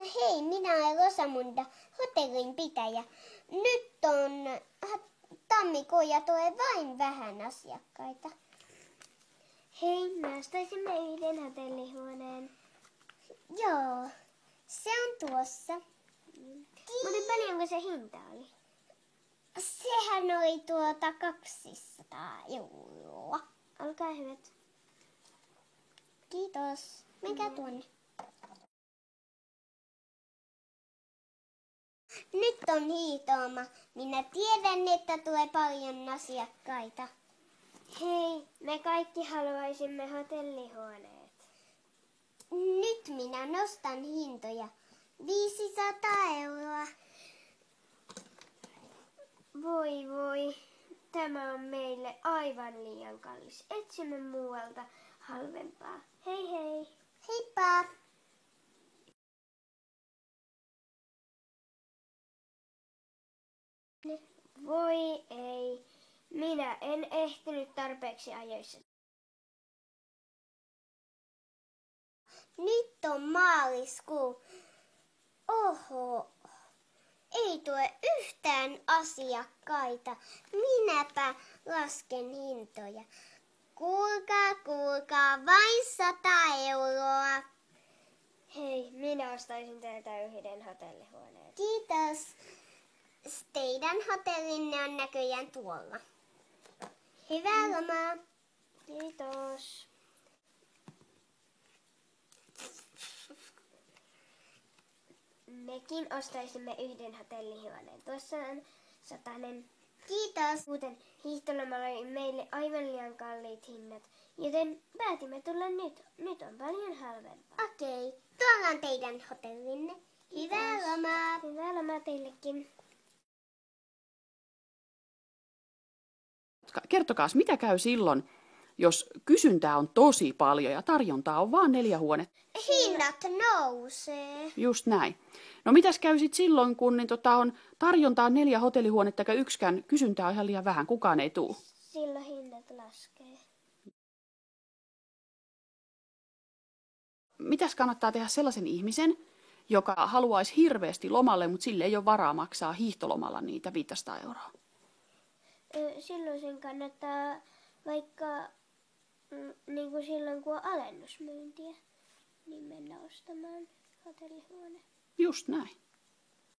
Hei, minä olen Rosamunda, hotellin pitäjä. Nyt on tammikuu ja tulee vain vähän asiakkaita. Hei, me ostaisimme yhden hotellihuoneen. Joo, se on tuossa. Mutta paljonko se hinta oli? Sehän oli 200 euroa. Olkaa hyvät. Kiitos. Menkää tuonne. Nyt on hiihtooma. Minä tiedän, että tulee paljon asiakkaita. Hei, me kaikki haluaisimme hotellihuoneet. Nyt minä nostan hintoja. 500 euroa. Voi, tämä on meille aivan liian kallis. Etsimme muualta halvempaa. Hei. Heippa! Voi ei, minä en ehtinyt tarpeeksi ajoissa. Nyt on maaliskuu. Oho, ei tule yhtään asiakkaita. Minäpä lasken hintoja. Kuulkaa, vain 100 euroa. Hei, minä ostaisin teiltä yhden hotellihuoneen. Kiitos. Teidän hotellinne on näköjään tuolla. Hyvää lomaa. Kiitos. Mekin ostaisimme yhden hotellihuoneen. Tuossa on 100. Kiitos. Muuten hiihtolomalla oli meille aivan liian kalliit hinnat, joten päätimme tulla nyt. Nyt on paljon halvempaa. Okei, tuolla on teidän hotellinne. Hyvää lomaa. Hyvää lomaa teillekin. Kertokaas, mitä käy silloin, jos kysyntää on tosi paljon ja tarjontaa on vain 4 huonetta? Hinnat nousee. Just näin. No mitäs käy sitten silloin, kun on tarjontaa 4 hotellihuonetta eikä yksikään kysyntää on ihan liian vähän, kukaan ei tule? Silloin hinnat laskee. Mitäs kannattaa tehdä sellaisen ihmisen, joka haluaisi hirveästi lomalle, mutta sille ei ole varaa maksaa hiihtolomalla niitä 500 euroa? Silloin sen kannattaa vaikka niin kuin silloin kun on alennusmyyntiä, niin mennä ostamaan hotellihuone. Just näin.